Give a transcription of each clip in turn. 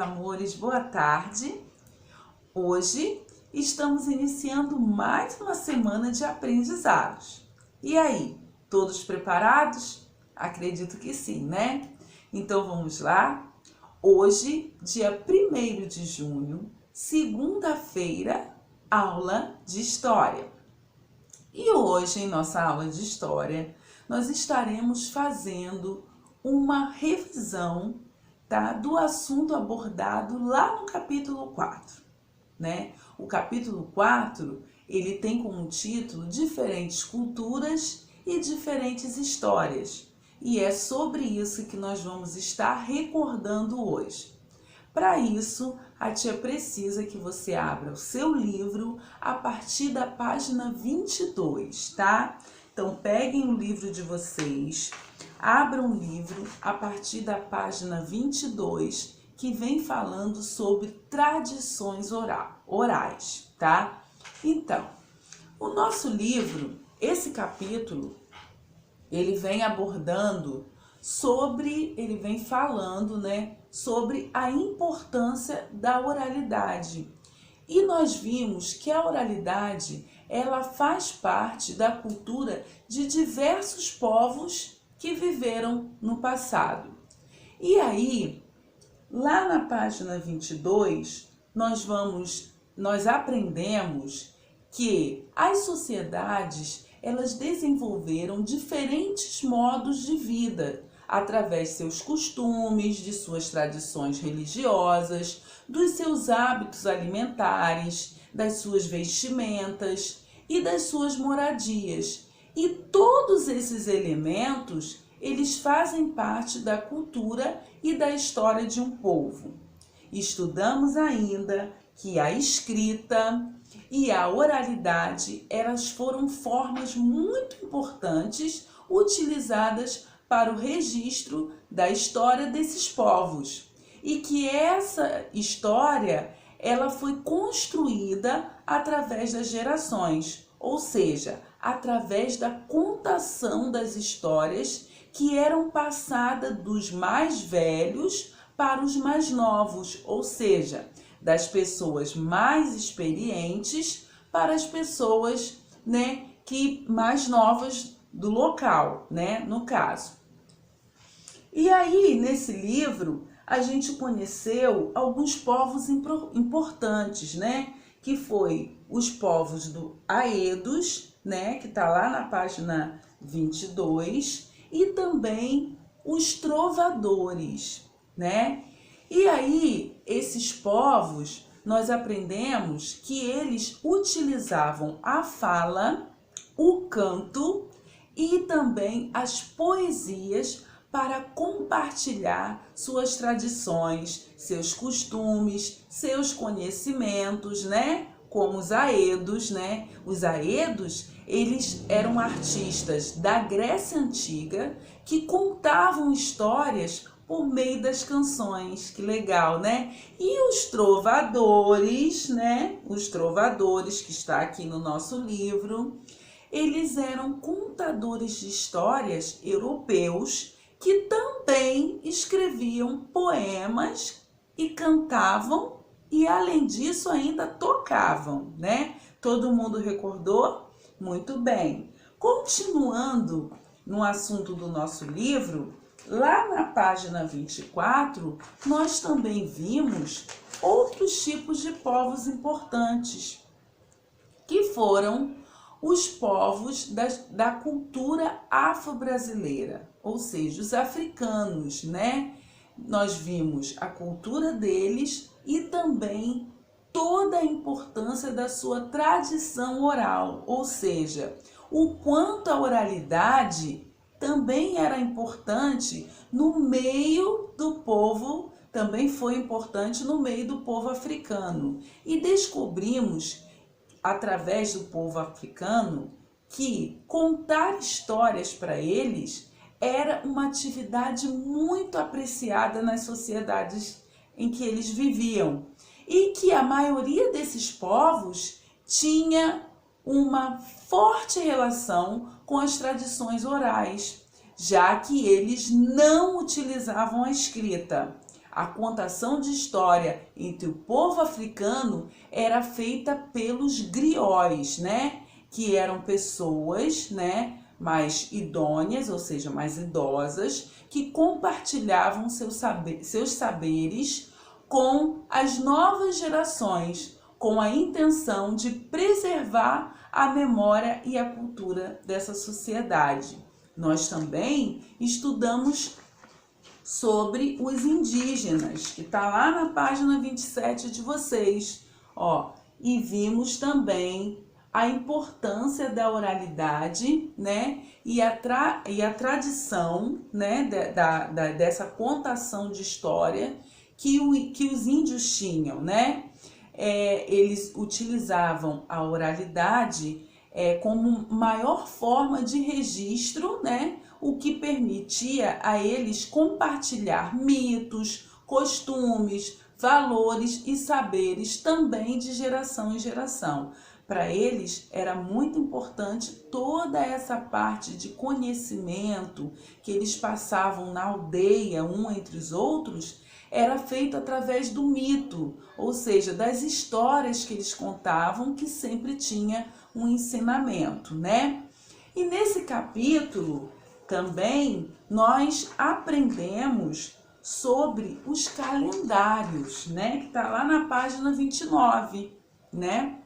amores, boa tarde. Hoje estamos iniciando mais uma semana de aprendizados. E aí, todos preparados? Acredito que sim, né? Então vamos lá. Hoje, dia 1º de junho, segunda-feira, aula de História. E hoje, em nossa aula de História, nós estaremos fazendo uma revisão, tá, do assunto abordado lá no capítulo 4, né? O capítulo 4, ele tem como título Diferentes Culturas e Diferentes Histórias. E é sobre isso que nós vamos estar recordando hoje. Para isso, a tia precisa que você abra o seu livro a partir da página 22, tá? Então, peguem o livro de vocês, abram o livro a partir da página 22, que vem falando sobre tradições orais, tá? Então, o nosso livro, esse capítulo, ele vem abordando ele vem falando, né, sobre a importância da oralidade. E nós vimos que a oralidade, ela faz parte da cultura de diversos povos que viveram no passado. E aí, lá na página 22, nós aprendemos que as sociedades, elas desenvolveram diferentes modos de vida, através de seus costumes, de suas tradições religiosas, dos seus hábitos alimentares, das suas vestimentas e das suas moradias. E todos esses elementos, eles fazem parte da cultura e da história de um povo. Estudamos ainda que a escrita e a oralidade, elas foram formas muito importantes utilizadas para o registro da história desses povos. E que essa história, ela foi construída através das gerações, ou seja, através da contação das histórias que eram passadas dos mais velhos para os mais novos, ou seja, das pessoas mais experientes para as pessoas, né, mais novas do local, né, no caso. E aí, nesse livro, a gente conheceu alguns povos importantes, né, que foi os povos do Aedos, né, que está lá na página 22, e também os trovadores, né? E aí, esses povos, nós aprendemos que eles utilizavam a fala, o canto e também as poesias para compartilhar suas tradições, seus costumes, seus conhecimentos, né? Como os Aedos, né? Os Aedos, eles eram artistas da Grécia Antiga que contavam histórias por meio das canções. Que legal, né? E os trovadores, né? Os trovadores, que está aqui no nosso livro, eles eram contadores de histórias europeus que também escreviam poemas e cantavam e, além disso, ainda tocavam, né? Todo mundo recordou? Muito bem. Continuando no assunto do nosso livro, lá na página 24, nós também vimos outros tipos de povos importantes, que foram os povos da cultura afro-brasileira, ou seja, os africanos, né? Nós vimos a cultura deles e também toda a importância da sua tradição oral, ou seja, o quanto a oralidade também era importante no meio do povo, também foi importante no meio do povo africano. E descobrimos, através do povo africano, que contar histórias para eles era uma atividade muito apreciada nas sociedades em que eles viviam. E que a maioria desses povos tinha uma forte relação com as tradições orais, já que eles não utilizavam a escrita. A contação de história entre o povo africano era feita pelos griots, né? Que eram pessoas, né, mais idôneas, ou seja, mais idosas, que compartilhavam seus saberes com as novas gerações, com a intenção de preservar a memória e a cultura dessa sociedade. Nós também estudamos sobre os indígenas, que está lá na página 27 de vocês, e vimos também a importância da oralidade, né, e a tradição, né, dessa contação de história que os índios tinham, né? Eles utilizavam a oralidade como maior forma de registro, né? O que permitia a eles compartilhar mitos, costumes, valores e saberes também de geração em geração. Para eles era muito importante toda essa parte de conhecimento que eles passavam na aldeia, um entre os outros, era feito através do mito, ou seja, das histórias que eles contavam, que sempre tinha um ensinamento, né? E nesse capítulo também nós aprendemos sobre os calendários, né? Que está lá na página 29, né?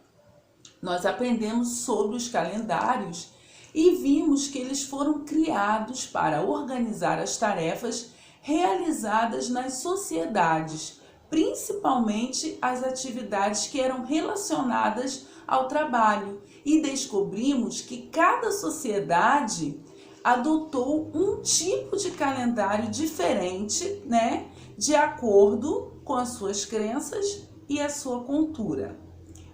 Nós aprendemos sobre os calendários e vimos que eles foram criados para organizar as tarefas realizadas nas sociedades, principalmente as atividades que eram relacionadas ao trabalho. E descobrimos que cada sociedade adotou um tipo de calendário diferente, né, de acordo com as suas crenças e a sua cultura.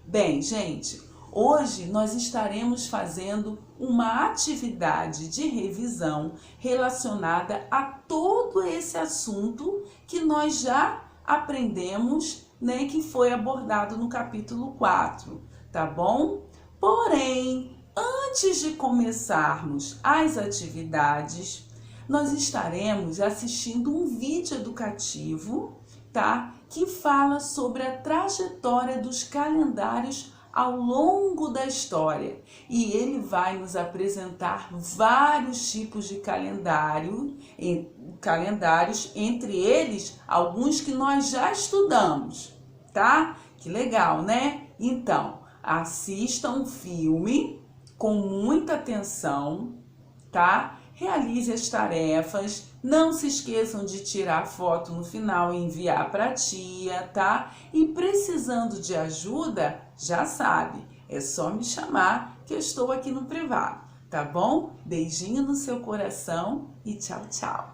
Bem, gente, hoje nós estaremos fazendo uma atividade de revisão relacionada a todo esse assunto que nós já aprendemos, né, que foi abordado no capítulo 4, tá bom? Porém, antes de começarmos as atividades, nós estaremos assistindo um vídeo educativo, tá? Que fala sobre a trajetória dos calendários ao longo da história. E ele vai nos apresentar vários tipos de calendários, entre eles alguns que nós já estudamos, tá? Que legal, né? Então, assistam o filme com muita atenção, tá? Realize as tarefas, não se esqueçam de tirar foto no final e enviar para a tia, tá? E precisando de ajuda, já sabe, é só me chamar que eu estou aqui no privado, tá bom? Beijinho no seu coração e tchau, tchau!